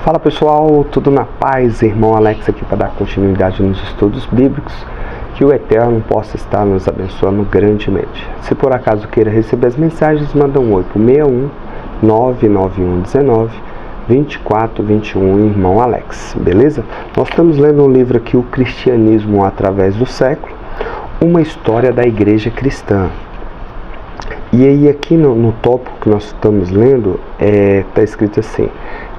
Fala pessoal, tudo na paz? Irmão Alex aqui para dar continuidade nos estudos bíblicos. Que o Eterno possa estar nos abençoando grandemente. Se por acaso queira receber as mensagens, manda um oi pro 61 99119 2421, irmão Alex, beleza? Nós estamos lendo um livro aqui, O Cristianismo através do século, uma história da igreja cristã. E aí aqui no tópico que nós estamos lendo, está escrito assim: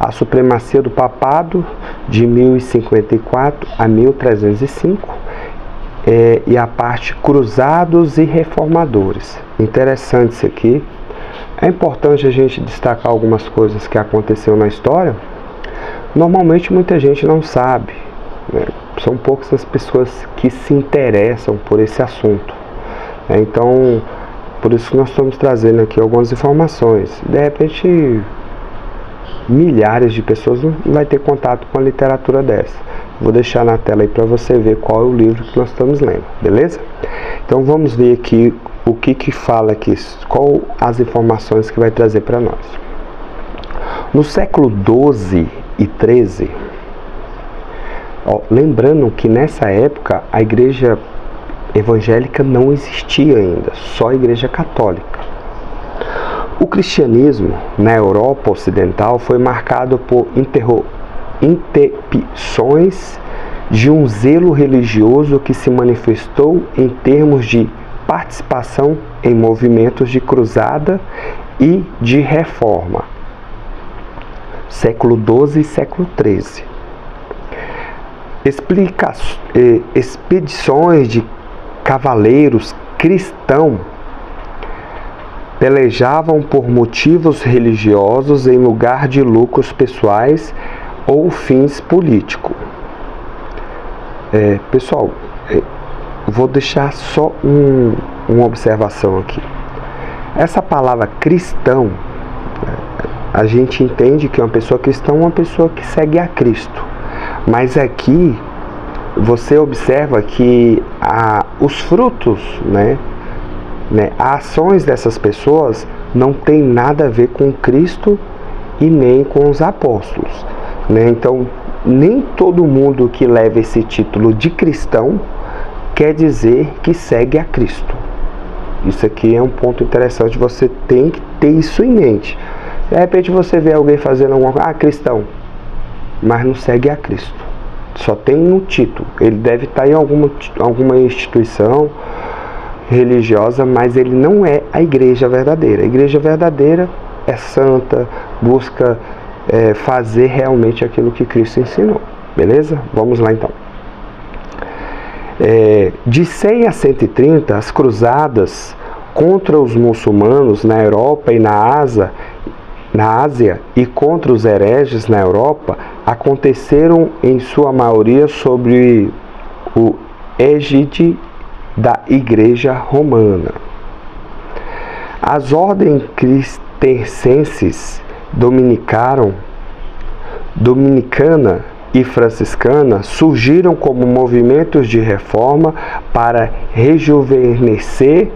a supremacia do papado de 1054 a 1305, e a parte cruzados e reformadores. Interessante isso aqui. É importante a gente destacar algumas coisas que aconteceram na história. Normalmente muita gente não sabe, né? São poucas as pessoas que se interessam por esse assunto, né? Então, por isso que nós estamos trazendo aqui algumas informações. De repente, milhares de pessoas não vai ter contato com a literatura dessa. Vou deixar na tela aí para você ver qual é o livro que nós estamos lendo, beleza? Então vamos ver aqui o que fala aqui, qual as informações que vai trazer para nós. No século 12 e 13, lembrando que nessa época a igreja evangélica não existia ainda, só a igreja católica. O cristianismo na Europa Ocidental foi marcado por interrupções de um zelo religioso que se manifestou em termos de participação em movimentos de cruzada e de reforma. Século XII e século XIII. Expedições de cavaleiros cristãos pelejavam por motivos religiosos em lugar de lucros pessoais ou fins políticos. Pessoal, vou deixar só uma observação aqui. Essa palavra cristão, a gente entende que uma pessoa cristã é uma pessoa que segue a Cristo. Mas aqui você observa que os frutos, as ações dessas pessoas não tem nada a ver com Cristo e nem com os apóstolos, né? Então, nem todo mundo que leva esse título de cristão quer dizer que segue a Cristo. Isso aqui é um ponto interessante, você tem que ter isso em mente. De repente você vê alguém fazendo alguma coisa, cristão, mas não segue a Cristo. Só tem um título. Ele deve estar em alguma instituição religiosa, mas ele não é a igreja verdadeira. A igreja verdadeira é santa, busca fazer realmente aquilo que Cristo ensinou. Beleza? Vamos lá então. De 100 a 130, as cruzadas contra os muçulmanos na Europa e na Ásia e contra os hereges na Europa aconteceram em sua maioria sob o égide da Igreja Romana. As ordens cistercenses dominicana e franciscana surgiram como movimentos de reforma para rejuvenescer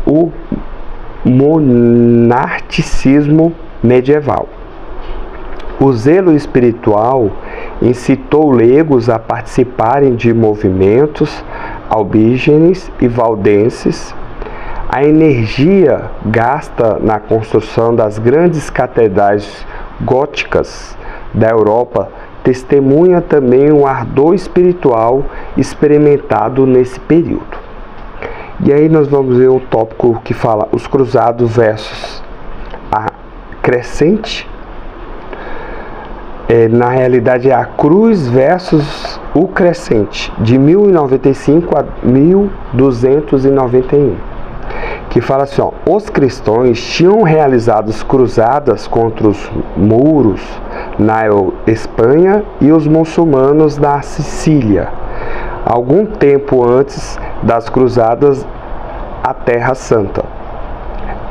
o monasticismo medieval. O zelo espiritual incitou leigos a participarem de movimentos albígenes e valdenses. A energia gasta na construção das grandes catedrais góticas da Europa testemunha também um ardor espiritual experimentado nesse período. E aí nós vamos ver o tópico que fala os cruzados versus a crescente. Na realidade é a cruz versus o crescente, de 1095 a 1291, que fala assim, os cristãos tinham realizado cruzadas contra os muros na Espanha e os muçulmanos na Sicília, algum tempo antes das cruzadas à Terra Santa.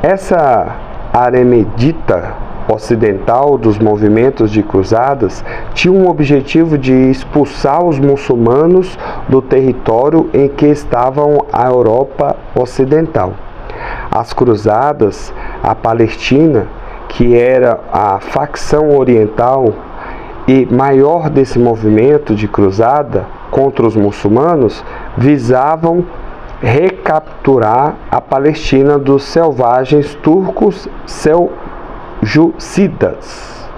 Essa aremedita ocidental dos movimentos de cruzadas tinha um objetivo de expulsar os muçulmanos do território em que estavam a Europa Ocidental. As cruzadas, a Palestina, que era a facção oriental, e maior desse movimento de cruzada contra os muçulmanos visavam recapturar a Palestina dos selvagens turcos seljúcidas.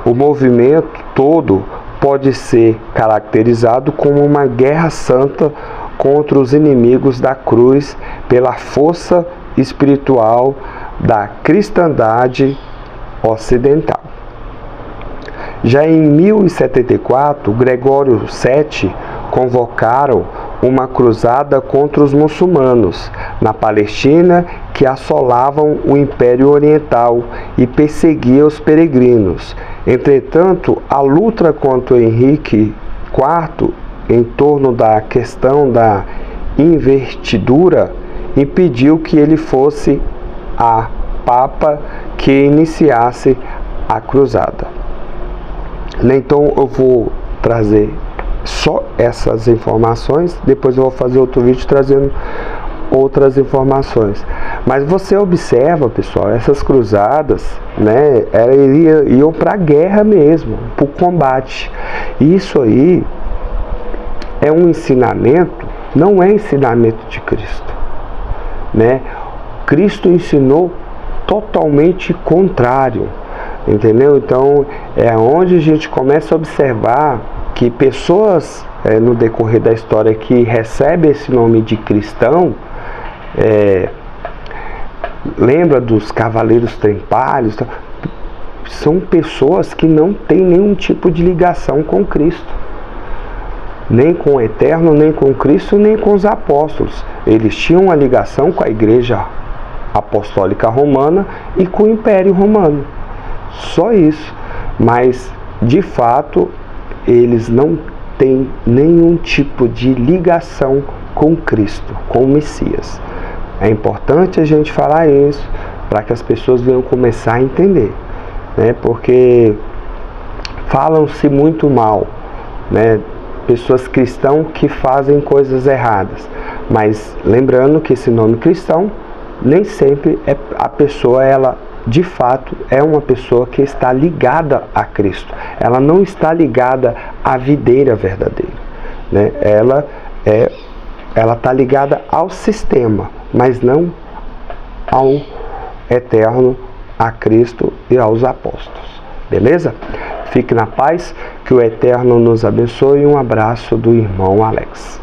O movimento todo pode ser caracterizado como uma guerra santa contra os inimigos da cruz pela força espiritual da cristandade ocidental. Já em 1074, Gregório VII convocaram uma cruzada contra os muçulmanos na Palestina que assolavam o Império Oriental e perseguia os peregrinos. Entretanto, a luta contra Henrique IV em torno da questão da investidura impediu que ele fosse a Papa que iniciasse a cruzada. Então eu vou trazer só essas informações, depois eu vou fazer outro vídeo trazendo outras informações. Mas você observa, pessoal, essas cruzadas, né, iam para a guerra mesmo, para o combate. E isso aí é um ensinamento, não é ensinamento de Cristo, né? Cristo ensinou totalmente contrário, entendeu? Então é onde a gente começa a observar que pessoas no decorrer da história que recebem esse nome de cristão, lembra dos cavaleiros templários, são pessoas que não têm nenhum tipo de ligação com Cristo, nem com o Eterno, nem com Cristo, nem com os apóstolos. Eles tinham uma ligação com a Igreja Apostólica Romana e com o Império Romano, só isso. Mas de fato eles não têm nenhum tipo de ligação com Cristo, com o Messias. É importante a gente falar isso para que as pessoas venham começar a entender, né? Porque falam-se muito mal, né? Pessoas cristãs que fazem coisas erradas, mas lembrando que esse nome cristão nem sempre a pessoa, ela de fato é uma pessoa que está ligada a Cristo. Ela não está ligada à videira verdadeira, né? Ela está ligada ao sistema, mas não ao Eterno, a Cristo e aos apóstolos. Beleza? Fique na paz, que o Eterno nos abençoe. Um abraço do irmão Alex.